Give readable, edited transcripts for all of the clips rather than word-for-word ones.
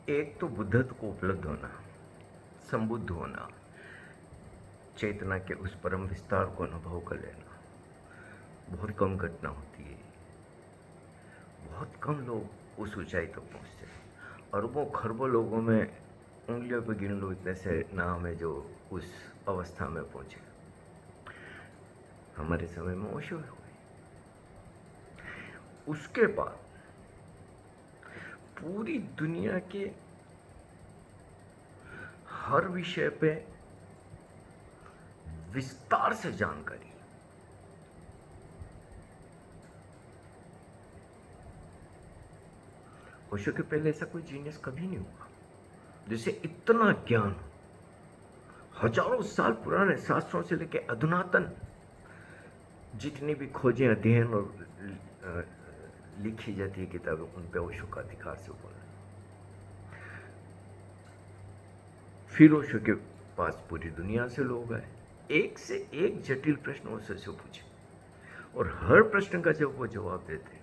एक तो बुद्धत्व को उपलब्ध होना, संबुद्ध होना, चेतना के उस परम विस्तार को अनुभव कर लेना बहुत कम घटना होती है। बहुत कम लोग उस ऊंचाई तक पहुंचते हैं। अरबों खरबों लोगों में उंगलियों पर गिन लो इतने से नाम है जो उस अवस्था में पहुंचे। हमारे समय में ओशो हुए। उसके बाद पूरी दुनिया के हर विषय पे विस्तार से जानकारी। ओशो के पहले ऐसा कोई जीनियस कभी नहीं हुआ जिसे इतना ज्ञान, हजारों साल पुराने शास्त्रों से लेकर अधुनातन जितनी भी खोजें, अध्ययन और लिखी जाती है किताबें, उन पे ओशो का अधिकार से बोलना। फिर ओशो के पास पूरी दुनिया से लोग आए, एक से एक जटिल प्रश्न ओशो से पूछे और हर प्रश्न का जब वो जवाब देते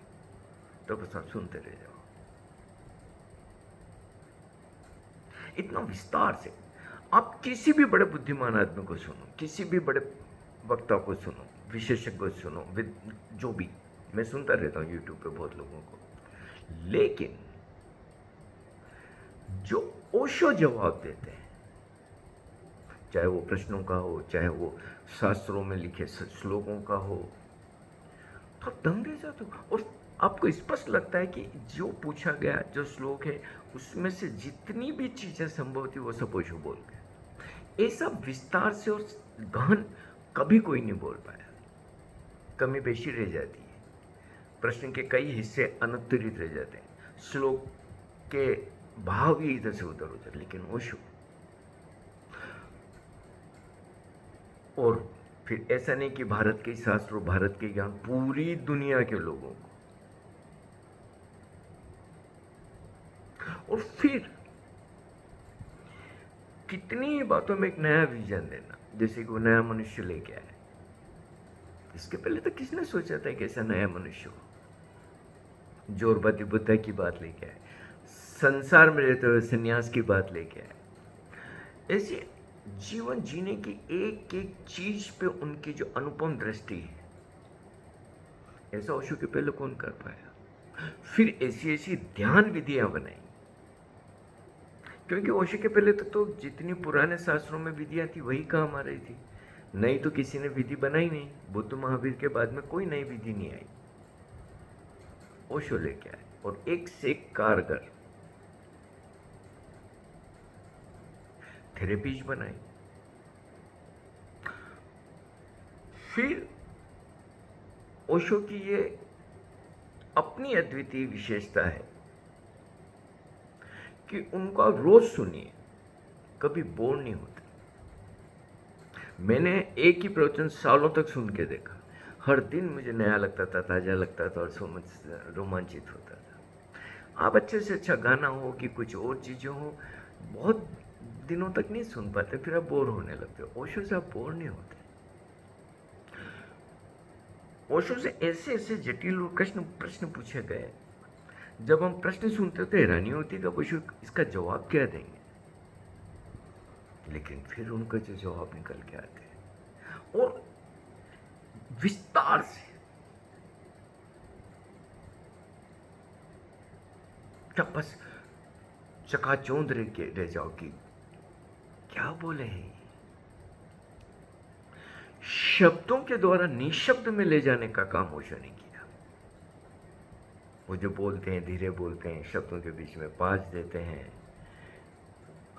तो बस आप सुनते रह जाओ। इतना विस्तार से आप किसी भी बड़े बुद्धिमान आदमी को सुनो, किसी भी बड़े वक्ता को सुनो, विशेषज्ञ को सुनो, जो भी, मैं सुनता रहता हूँ यूट्यूब पे बहुत लोगों को, लेकिन जो ओशो जवाब देते हैं, चाहे वो प्रश्नों का हो, चाहे वो शास्त्रों में लिखे श्लोकों का हो, तो आप दंग रह जाते हो। और आपको स्पष्ट लगता है कि जो पूछा गया, जो श्लोक है, उसमें से जितनी भी चीजें संभव थी वो सब ओशो बोल गए। ये सब विस्तार से और गहन कभी कोई नहीं बोल पाया। कमी पेशी रह जाती है, प्रश्न के कई हिस्से अनुत्तरित रह जाते हैं, श्लोक के भाव ही इधर से उधर हो जाते, लेकिन ओशो। और फिर ऐसा नहीं कि भारत के शास्त्र, भारत के ज्ञान, पूरी दुनिया के लोगों को। और फिर कितनी बातों में एक नया विजन देना, जैसे कि वो नया मनुष्य लेके आए। इसके पहले तो किसने सोचा था कि ऐसा नया मनुष्य हो। जोरबती बुद्धा की बात लेके आए, संसार में रहते हुए संन्यास की बात लेके आए। ऐसे जीवन जीने की एक एक चीज पे उनकी जो अनुपम दृष्टि है, ऐसा ओशो के पहले कौन कर पाया। फिर ऐसी ऐसी ध्यान विधियां बनाई, क्योंकि ओशो के पहले तो जितनी पुराने शास्त्रों में विधियां थी वही काम आ रही थी। नई तो किसी ने विधि बनाई नहीं। बुद्ध महावीर के बाद में कोई नई विधि नहीं आई, ओशो लेके आए और एक से एक कारगर थेरेपीज बनाई। फिर ओशो की ये अपनी अद्वितीय विशेषता है कि उनका रोज सुनिए, कभी बोर नहीं होते। मैंने एक ही प्रवचन सालों तक सुन के देखा, हर दिन मुझे नया लगता था, ताजा लगता था और रोमांचित होता था। आप अच्छे से अच्छा गाना हो कि कुछ और चीजें हो, बहुत दिनों तक नहीं सुन पाते, फिर आप बोर होने लगते हो। ओशो से आप बोर नहीं होते। ओशो से ऐसे ऐसे जटिल और प्रश्न पूछे गए, जब हम प्रश्न सुनते तो हैरानी होती कि ओशो इसका जवाब क्या देंगे, लेकिन फिर उनका जो जवाब निकल के आते हैं और विस्तार से, क्या बस चकाचौंध रह जाओ कि क्या बोले हैं। शब्दों के द्वारा निशब्द में ले जाने का काम ओशो ने किया। वो जो बोलते हैं, धीरे बोलते हैं, शब्दों के बीच में पाज देते हैं,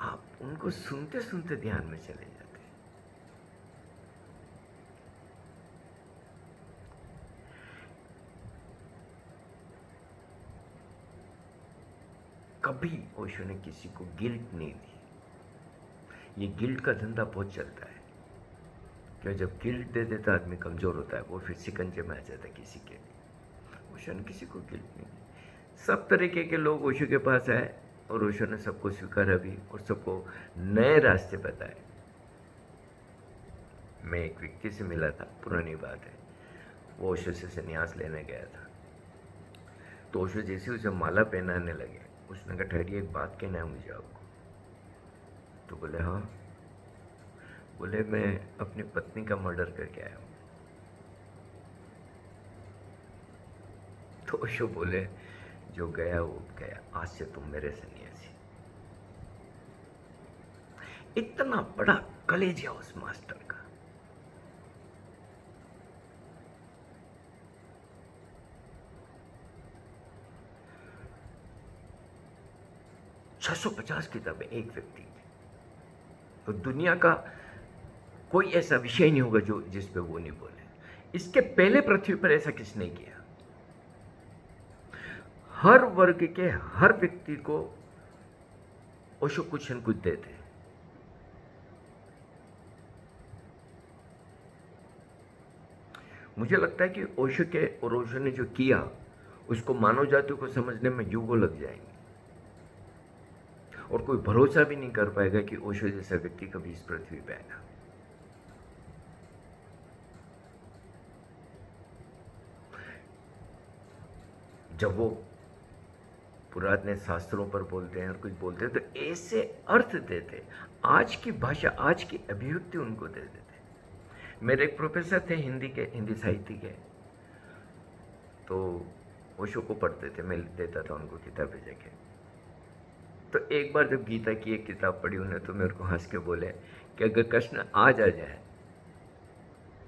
आप उनको सुनते सुनते ध्यान में चले जाते हैं। कभी ओशो ने किसी को गिल्ट नहीं दी। ये गिल्ट का धंधा बहुत चलता है, क्यों जब गिल्ट दे देता आदमी कमजोर होता है, वो फिर शिकंजे में आ जाता है किसी के लिए। ओशो ने किसी को गिल्ट नहीं दी। सब तरीके के लोग ओशो के पास आए और ओशो ने सबको स्वीकारा भी और सबको नए रास्ते बताए। मैं एक व्यक्ति से मिला था, पुरानी बात है, वो ओशो से संन्यास लेने गया था। तो ओशो जैसे उसे माला पहनाने लगे, उसने कहा ठहरिए, एक बात कहना है मुझे आपको। तो बोले हाँ। बोले मैं अपनी पत्नी का मर्डर करके आया हूँ। तो ओशो बोले जो गया वो गया, आज से तुम मेरे सन्यासी। इतना बड़ा कलेजा उस मास्टर का। छह 650 किताबें एक व्यक्ति की। तो दुनिया का कोई ऐसा विषय नहीं होगा जो जिस पे वो नहीं बोले। इसके पहले पृथ्वी पर ऐसा किसने किया? हर वर्ग के हर व्यक्ति को ओशो कुछ न कुछ देते। मुझे लगता है कि ओशो ने जो किया उसको मानव जाति को समझने में युगों लग जाएंगे, और कोई भरोसा भी नहीं कर पाएगा कि ओशो जैसा व्यक्ति कभी इस पृथ्वी पे आएगा। जब वो पुराने शास्त्रों पर बोलते हैं और कुछ बोलते हैं तो ऐसे अर्थ देते, आज की भाषा, आज की अभिव्यक्ति उनको दे देते। मेरे एक प्रोफेसर थे हिंदी साहित्य के, तो ओशो को पढ़ते थे, मैं देता था उनको किताबें जाके। तो एक बार जब गीता की एक किताब पढ़ी उन्हें, तो मेरे को हंस के बोले कि अगर कृष्ण आज आ जाए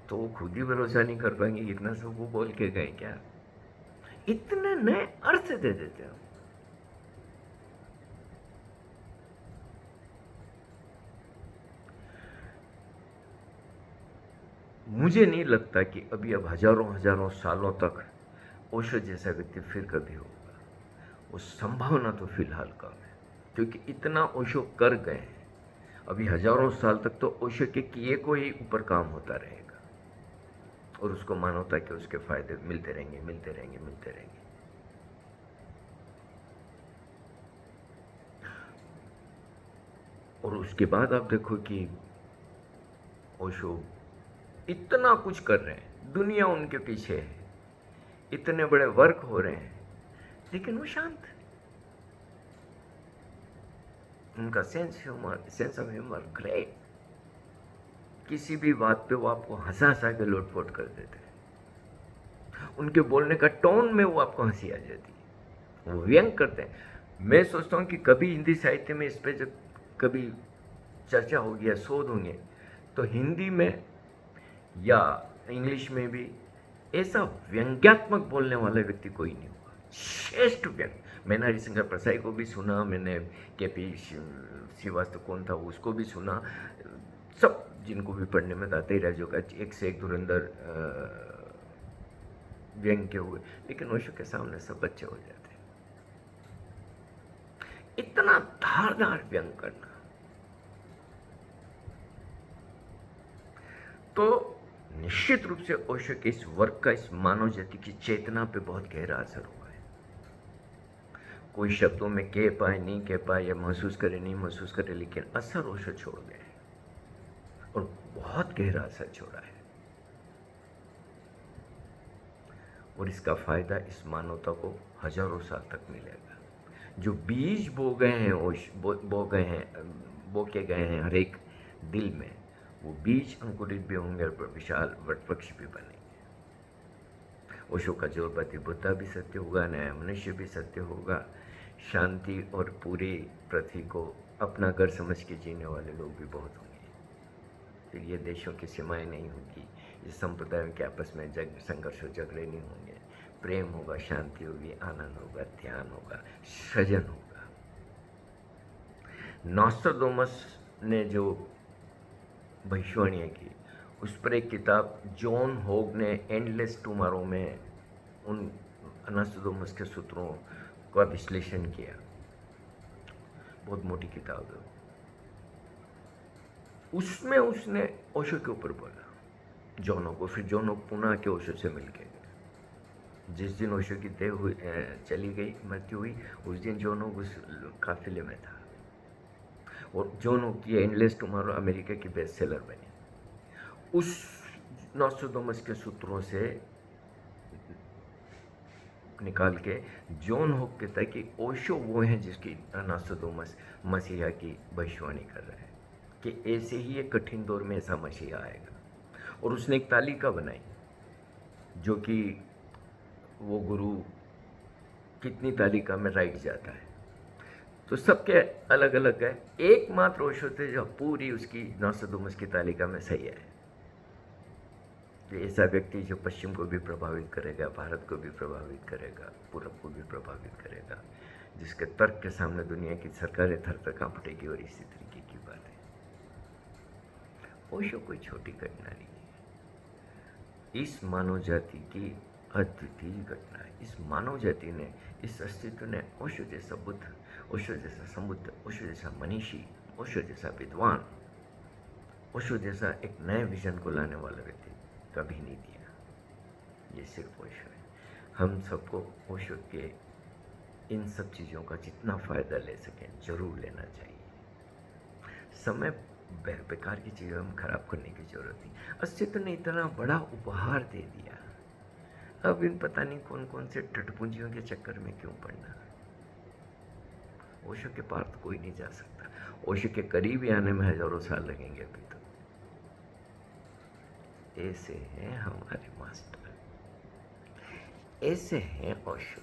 तो वो खुद ही भरोसा नहीं कर पाएंगे, इतना सब वो बोल के गए क्या। इतने नए अर्थ दे देते हो। मुझे नहीं लगता कि अभी अब हजारों सालों तक ओशो जैसा व्यक्ति फिर कभी होगा। वो संभावना तो फिलहाल कम है, क्योंकि इतना ओशो कर गए हैं। अभी हजारों साल तक तो ओशो के किए को ही ऊपर काम होता रहेगा, और उसको मानवता के उसके फायदे मिलते रहेंगे, मिलते रहेंगे, मिलते रहेंगे। और उसके बाद आप देखो कि ओशो इतना कुछ कर रहे हैं, दुनिया उनके पीछे है, इतने बड़े वर्क हो रहे हैं, लेकिन वो शांत। उनका सेंस ऑफ ह्यूमर ग्रेट। किसी भी बात पे वो आपको हंसा हंसा के लोटपोट कर देते हैं। उनके बोलने का टोन में वो आपको हंसी आ जाती है, वो व्यंग करते हैं। मैं सोचता हूँ कि कभी हिंदी साहित्य में इस पे जब कभी चर्चा होगी या शोध होंगे, तो हिंदी में या इंग्लिश में भी ऐसा व्यंग्यात्मक बोलने वाला व्यक्ति कोई नहीं होगा, श्रेष्ठ व्यंग। मैंने हरिशंकर प्रसाई को भी सुना, मैंने के.पी. श्रीवास्तव कौन था उसको भी सुना, सब जिनको भी पढ़ने में आते ही राज्यों का एक से एक धुरंधर व्यंग के हुए, लेकिन ओशो के सामने सब बच्चे हो जाते। इतना धारदार व्यंग करना। तो निश्चित रूप से ओशो के इस वर्क का इस मानव जाति की चेतना पे बहुत गहरा असर हुआ है। कोई शब्दों में कह पाए नहीं कह पाए, या महसूस करे नहीं महसूस करे, लेकिन असर ओशो छोड़ गए, और बहुत गहरा असर छोड़ा है। और इसका फायदा इस मानवता को हजारों साल तक मिलेगा। जो बीज बो गए हैं बो के गए हैं हर एक दिल में, वो बीज अंकुरित भी होंगे और विशाल वटवृक्ष भी बनेंगे। ओशो का जो बुद्धा भी सत्य होगा, नया मनुष्य भी सत्य होगा, शांति और पूरी पृथ्वी को अपना घर समझ के जीने वाले लोग भी बहुत होंगे। फिर ये देशों की सीमाएं नहीं होगी, ये संप्रदायों के आपस में संघर्ष और झगड़े नहीं होंगे, प्रेम होगा, शांति होगी, आनंद होगा, ध्यान होगा, सृजन होगा। नॉस्ट्राडामस ने जो भविष्यवाणियाँ की, उस पर एक किताब जॉन होग ने एंडलेस टुमारो में उन नॉस्ट्राडामस के सूत्रों का विश्लेषण किया। बहुत मोटी किताब है। उसमें उसने ओशो के ऊपर बोला, जॉन होग को। फिर जॉन होग पुनः के ओशो से मिल गए। जिस दिन ओशो की देह हुई चली गई, मृत्यु हुई, उस दिन जॉन होग उस काफिले में था। और जॉन होग की एंडलेस टुमारो अमेरिका की बेस्ट सेलर बनी। उस नॉस्ट्राडामस के सूत्रों से निकाल के जॉन हुक कहता है कि ओशो वो हैं जिसकी नॉस्ट्रेडामस मसीहा की भविष्यवाणी कर रहा है कि ऐसे ही एक कठिन दौर में ऐसा मसीहा आएगा। और उसने एक तालिका बनाई जो कि वो गुरु कितनी तालिका में राइट जाता है, तो सबके अलग अलग है। एकमात्र ओशो थे जो पूरी उसकी नॉस्ट्रेडामस की तालिका में सही है। ये ऐसा व्यक्ति जो पश्चिम को भी प्रभावित करेगा, भारत को भी प्रभावित करेगा, पूरब को भी प्रभावित करेगा, जिसके तर्क के सामने दुनिया की सरकारें थर थर कांप उठेगी। और इसी तरीके की बात है। ओशो कोई छोटी घटना नहीं है, इस मानव जाति की अद्वितीय घटना है। इस मानव जाति ने, इस अस्तित्व ने ओशो जैसा बुद्ध, ओशो जैसा समुद्र, ओशो जैसा मनीषी, ओशो जैसा विद्वान, ओशो जैसा एक नए विजन को लाने वाला व्यक्ति कभी नहीं दिया। ये सिर्फ ओशो है। हम सबको ओशो के इन सब चीज़ों का जितना फ़ायदा ले सकें जरूर लेना चाहिए। समय बेकार की चीज़ों में खराब करने की जरूरत नहीं। अस्तित्व ने इतना बड़ा उपहार दे दिया, अब इन पता नहीं कौन कौन से टटपुंजियों के चक्कर में क्यों पड़ना। ओशो के पार तो कोई नहीं जा सकता। ओशो के करीब ही आने में हजारों साल लगेंगे अभी तो। ऐसे हैं हमारे मास्टर, ऐसे हैं ओशो।